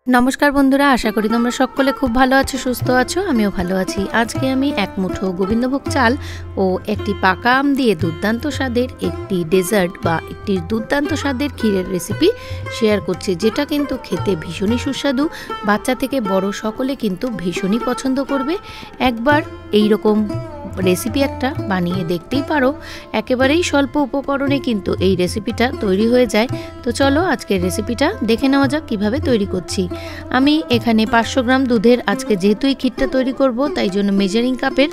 नमस्कार बंधुरा आशा करी तुम्हारा सकले खूब भालो आछो सुस्थ आछो आमिओ भालो आछि। आज के आमी एक मुठो गोविंदभोग चाल और एकटी पाका आम दिए दुर्दान्त स्वादेर एकटी डेजार्ट बा एकटी दुर्दान्त स्वादेर क्षीरेर रेसिपि शेयर करछि, जेटा किन्तु खेते भीषणই सुस्वादु। बाच्चा थेके बड़ो सकले किन्तु भीषणই पछंद करबे। एकबार एई रकम रेसिपि एकटा बानिए देखतेई पारो। एकेबारेई स्वल्प उपकरणे किन्तु एई रेसिपिटा तैरी हये जाय। तो चलो आजकेर रेसिपिटा देखे नेওয়া যাক किभाবে तैरी करछि। आमी एखाने 500 ग्राम दूधेर आजके जेहेतु क्षीरटा तैरी करब ताई जोन्नो मेजारिंग कापेर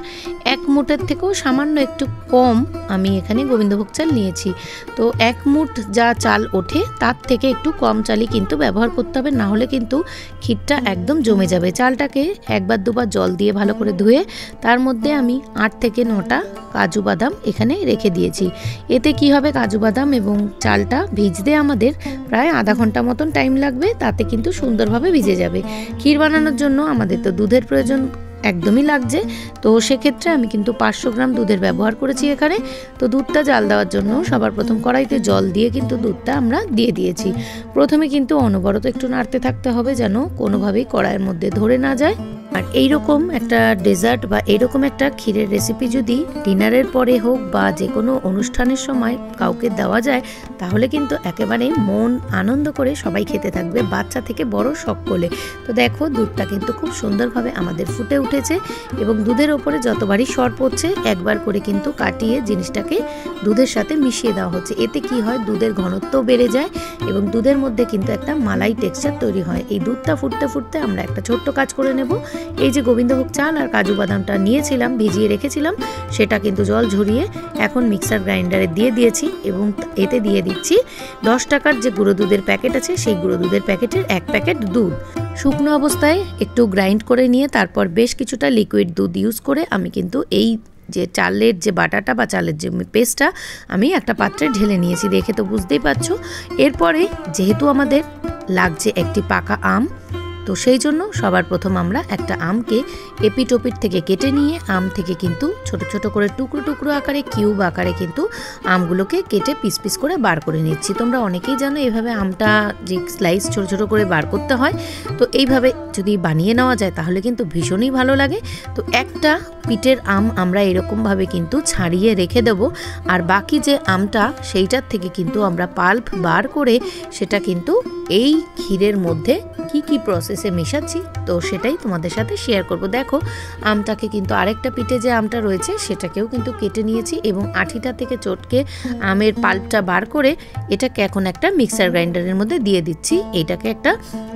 एक मुठेर थेकेও सामान्य एकटु कम आमी एखाने गोविंदभोग चाल निয়েছি। तो एक मुठ जा चाल ओठे तार थेके एकटु कम चालই किन्तु व्यवहार करते हबे, ना होले किन्तु क्षीरटा एकदम जमे जाबे। चालटाके एकबार दुबार जल दिए भालो करे धुए तार मध्य आमी 8 থেকে 9টা काजू बादाम एखाने रेखे दिएছি। एते कि होबे काजू बादाम एबं चालटा भिजते आमादेर प्राय आधा घंटा मतन टाइम लागबे, ताते किन्तु सुंदरभावे भिजे जाबे। क्षीर बानानोर जोन्नो आमादेर तो दूधेर प्रयोजन एकदमই লাগছে। তো সেক্ষেত্রে আমি কিন্তু 500 গ্রাম দুধের ব্যবহার করেছি এখানে। তো দুধটা জাল দেওয়ার জন্য সবার প্রথম কড়াইতে জল দিয়ে কিন্তু দুধটা আমরা দিয়ে দিয়েছি। প্রথমে কিন্তু অনবরত একটু নাড়তে থাকতে হবে যেন কোনোভাবেই কড়াইয়ের মধ্যে ধরে না যায়। আর এইরকম একটা ডেজার্ট বা এইরকম একটা ক্ষীরের রেসিপি যদি ডিনারের পরে হোক বা যে কোনো অনুষ্ঠানের সময় কাউকে দেওয়া যায় তাহলে কিন্তু একেবারে মন আনন্দ করে সবাই খেতে থাকবে, বাচ্চা থেকে বড় সকলে। তো দেখো দুধটা কিন্তু খুব সুন্দরভাবে আমাদের ফুটে উঠেছে এবং দুধের ওপরে যতবারই সর পড়ছে একবার করে কিন্তু কাটিয়ে জিনিসটাকে দুধের সাথে মিশিয়ে দেওয়া হচ্ছে। এতে কি হয়, দুধের ঘনত্ব বেড়ে যায় এবং দুধের মধ্যে কিন্তু একটা মালাই টেক্সচার তৈরি হয়। এই দুধটা ফুটতে ফুটতে আমরা একটা ছোট্ট কাজ করে নেব। এই যে গোবিন্দভোগ চাল আর কাজু বাদামটা নিয়েছিলাম ভিজিয়ে রেখেছিলাম সেটা কিন্তু জল ঝরিয়ে এখন মিক্সার গ্রাইন্ডারে দিয়ে দিয়েছি এবং এতে দিয়ে দিচ্ছি 10 টাকার যে গুঁড়ো দুধের প্যাকেট আছে সেই গুঁড়ো দুধের প্যাকেটের 1 প্যাকেট দুধ শুকনো অবস্থায় একটু গ্রাইন্ড করে নিয়ে তারপর বেশ কিছুটা লিকুইড দুধ ইউজ করে আমি কিন্তু এই যে চালের যে বাটাটা বা চালের যে পেস্টটা আমি একটা পাত্রে ঢেলে নিয়েছি, দেখে তো বুঝতেই পারছো। এরপরে যেহেতু আমাদের লাগছে একটি পাকা আম, তো সেই জন্য সবার প্রথম আমরা একটা আমকে এপিট ওপিট থেকে কেটে নিয়ে আম থেকে কিন্তু ছোট ছোট করে টুকরো টুকরো আকারে কিউব আকারে কিন্তু আমগুলোকে কেটে পিস পিস করে বার করে নিচ্ছি। তোমরা অনেকেই জানো এইভাবে আমটা যে স্লাইস ছোট ছোট করে বার করতে হয়, তো এইভাবে যদি বানিয়ে নেওয়া যায় তাহলে কিন্তু ভীষণই ভালো লাগে। তো একটা পিঠের আম আমরা এরকমভাবে কিন্তু ছাড়িয়ে রেখে দেব আর বাকি যে আমটা সেইটার থেকে কিন্তু আমরা পাল্প বার করে সেটা কিন্তু এই ক্ষীরের মধ্যে কি কি প্রসেসে মেশাচ্ছি তো সেটাই তোমাদের সাথে শেয়ার করব। দেখো আমটাকে কিন্তু আরেকটা পিঠে যে আমটা রয়েছে সেটাকেও কিন্তু কেটে নিয়েছি এবং আঠিটা থেকে চটকে আমের পাল্পটা বার করে এটাকে এখন একটা মিক্সার গ্রাইন্ডারের মধ্যে দিয়ে দিচ্ছি। এটাকে একটা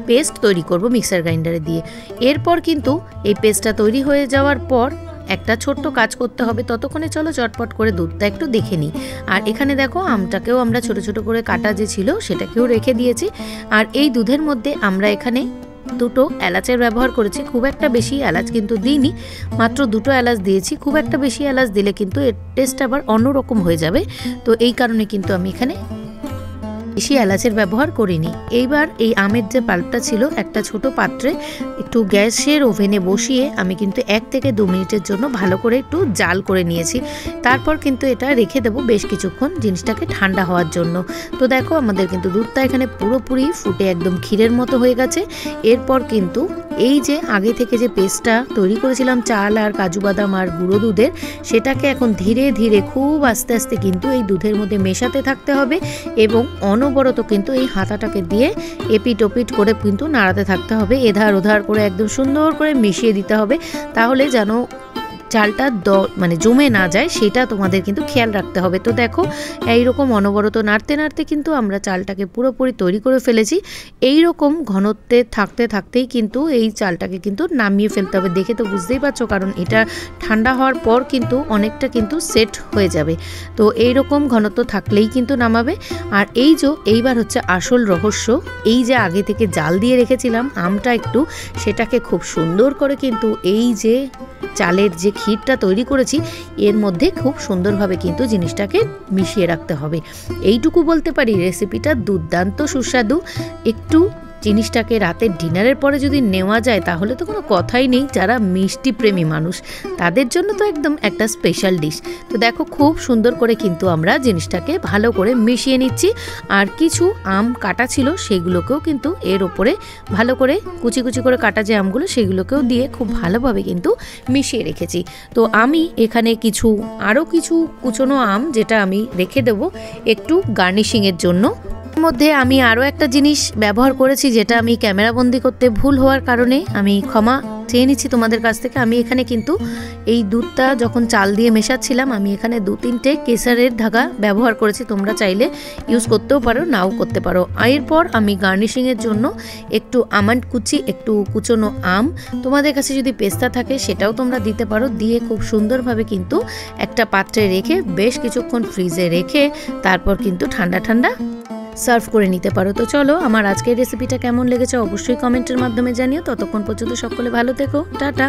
পেস্ট তৈরি করব মিক্সার গ্রাইন্ডারে দিয়ে। এরপর কিন্তু এই পেস্টটা তৈরি হয়ে যাওয়ার পর একটা ছোট্ট কাজ করতে হবে, ততক্ষণে চলো চটপট করে দুধটা একটু দেখে নিই। আর এখানে দেখো আমটাকেও আমরা ছোট ছোট করে কাটা যে ছিল সেটাকেও রেখে দিয়েছি। আর এই দুধের মধ্যে আমরা এখানে দুটো এলাচের ব্যবহার করেছি, খুব একটা বেশি এলাচ কিন্তু দিইনি, মাত্র দুটো এলাচ দিয়েছি। খুব একটা বেশি এলাচ দিলে কিন্তু এর টেস্ট আবার অন্যরকম হয়ে যাবে, তো এই কারণে কিন্তু আমি এখানে বেশি এলাচের ব্যবহার করিনি। এইবার এই আমের যে পাল্পটা ছিল একটা ছোট পাত্রে একটু গ্যাসের ওভেনে বসিয়ে আমি কিন্তু 1 থেকে 2 মিনিটের জন্য ভালো করে একটু জাল করে নিয়েছি। তারপর কিন্তু এটা রেখে দেবো বেশ কিছুক্ষণ জিনিসটাকে ঠান্ডা হওয়ার জন্য। তো দেখো আমাদের কিন্তু দুধটা এখানে পুরোপুরি ফুটে একদম ক্ষীরের মতো হয়ে গেছে। এরপর কিন্তু এই যে আগে থেকে যে পেস্টটা তৈরি করেছিলাম চাল আর কাজু বাদাম আর গুঁড়ো দুধের, সেটাকে এখন ধীরে ধীরে খুব আস্তে আস্তে কিন্তু এই দুধের মধ্যে মেশাতে থাকতে হবে এবং অনবরত কিন্তু এই হাতাটাকে দিয়ে এপিট ওপিট করে কিন্তু নাড়াতে থাকতে হবে। এধার ওধার করে একদম সুন্দর করে মিশিয়ে দিতে হবে, তাহলে যেন চালটা মানে জমে না যায় সেটা তোমাদের কিন্তু খেয়াল রাখতে হবে। তো দেখো এইরকম অনবরত নাড়তে নাড়তে কিন্তু আমরা চালটাকে পুরোপুরি তৈরি করে ফেলেছি। এই রকম ঘনত্বে থাকতে থাকতেই কিন্তু এই চালটাকে কিন্তু নামিয়ে ফেলতে হবে, দেখে তো বুঝতেই পারছো, কারণ এটা ঠান্ডা হওয়ার পর কিন্তু অনেকটা কিন্তু সেট হয়ে যাবে। তো এই রকম ঘনত্ব থাকলেই কিন্তু নামাবে। আর এই যে এইবার হচ্ছে আসল রহস্য, এই যে আগে থেকে জাল দিয়ে রেখেছিলাম আমটা একটু, সেটাকে খুব সুন্দর করে কিন্তু এই যে চালের যে ক্ষীরটা তৈরি করেছি এর মধ্যে খুব সুন্দরভাবে কিন্তু জিনিসটাকে মিশিয়ে রাখতে হবে। এইটুকু বলতে পারি রেসিপিটা দুর্দান্ত সুস্বাদু। একটু জিনিসটাকে রাতের ডিনারের পরে যদি নেওয়া যায় তাহলে তো কোনো কথাই নেই। যারা মিষ্টি প্রেমী মানুষ তাদের জন্য তো একদম একটা স্পেশাল ডিশ। তো দেখো খুব সুন্দর করে কিন্তু আমরা জিনিসটাকে ভালো করে মিশিয়ে নিচ্ছি। আর কিছু আম কাটা ছিল সেগুলোকেও কিন্তু এর ওপরে ভালো করে কুচি কুচি করে কাটা যে আমগুলো সেগুলোকেও দিয়ে খুব ভালোভাবে কিন্তু মিশিয়ে রেখেছি। তো আমি এখানে আরও কিছু কুচনো আম যেটা আমি রেখে দেব একটু গার্নিশিংয়ের জন্য। মধ্যে আমি আরও একটা জিনিস ব্যবহার করেছি যেটা আমি ক্যামেরাবন্দি করতে ভুল হওয়ার কারণে আমি ক্ষমা চেয়ে নিচ্ছি তোমাদের কাছ থেকে। আমি এখানে কিন্তু এই দুধটা যখন চাল দিয়ে মেশাচ্ছিলাম আমি এখানে 2-3টে কেসারের ধাগা ব্যবহার করেছি। তোমরা চাইলে ইউজ করতেও পারো, নাও করতে পারো। এরপর আমি গার্নিশিংয়ের জন্য একটু আমন্ড কুচি, একটু কুচনো আম, তোমাদের কাছে যদি পেস্তা থাকে সেটাও তোমরা দিতে পারো, দিয়ে খুব সুন্দরভাবে কিন্তু একটা পাত্রে রেখে বেশ কিছুক্ষণ ফ্রিজে রেখে তারপর কিন্তু ঠান্ডা ঠান্ডা সার্ভ করে নিতে পারো। তো চলো, আমার আজকের রেসিপিটা কেমন লেগেছে অবশ্যই কমেন্টের মাধ্যমে জানিও। ততক্ষণ পর্যন্ত সকলে ভালো থেকো, টাটা।